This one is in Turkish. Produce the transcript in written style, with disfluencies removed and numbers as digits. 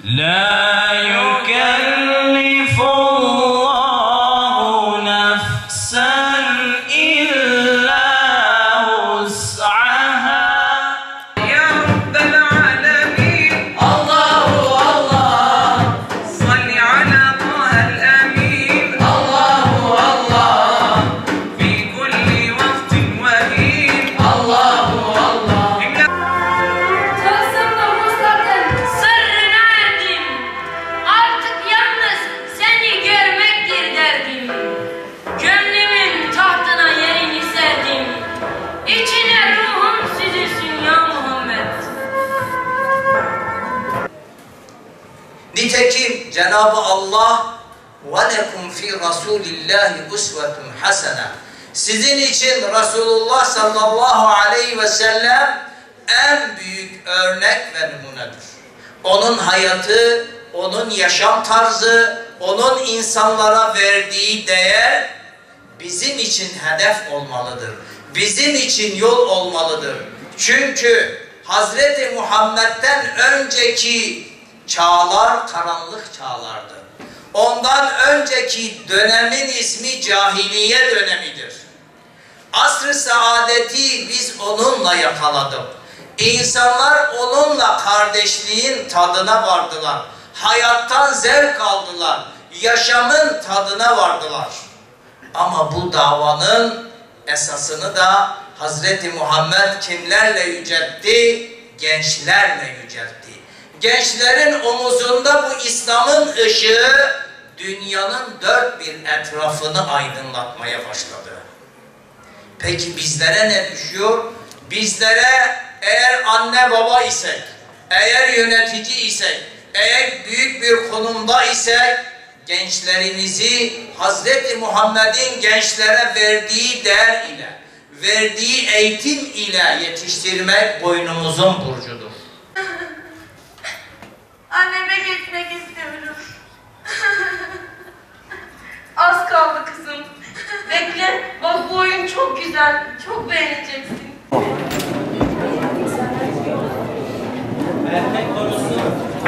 لا يكلف الله نفسا إلا وسعها يا رب العالمين الله الله صل على طه الأمين الله الله في كل وقت وحين الله الله Tılsımlı Mustafa'nın sırrına erdim. Artık yalnız seni görmektir derdim. Gönlümün tahtına yerini serdim. İçine ruhum süzülsün ya Muhammed. Nitekim Cenab-ı Allah وَلَكُمْ فِي رَسُولِ اللّٰهِ اُسْوَةٌ حَسَنًا Sizin için Resulullah sallallahu aleyhi ve sellem en büyük örnek ve numunedir. Onun hayatı, onun yaşam tarzı, onun insanlara verdiği değer bizim için hedef olmalıdır. Bizim için yol olmalıdır. Çünkü Hazreti Muhammed'den önceki çağlar karanlık çağlardı. Ondan önceki dönemin ismi cahiliye dönemidir. Asr-ı saadeti biz onunla yakaladık. İnsanlar onunla kardeşliğin tadına vardılar. Hayattan zevk aldılar. Yaşamın tadına vardılar. Ama bu davanın esasını da Hazreti Muhammed kimlerle yüceltti? Gençlerle yüceltti. Gençlerin omuzunda bu İslam'ın ışığı dünyanın dört bir etrafını aydınlatmaya başladı. Peki bizlere ne düşüyor? Bizlere eğer anne baba isek, eğer yönetici isek, eğer büyük bir konumda isek, gençlerimizi Hazreti Muhammed'in gençlere verdiği değer ile, verdiği eğitim ile yetiştirmek boynumuzun burcudur. Anneme gitmek istiyorum. Az kaldı kızım. Bekle, bak bu oyun çok güzel. Çok beğeneceksin. Erkek konusu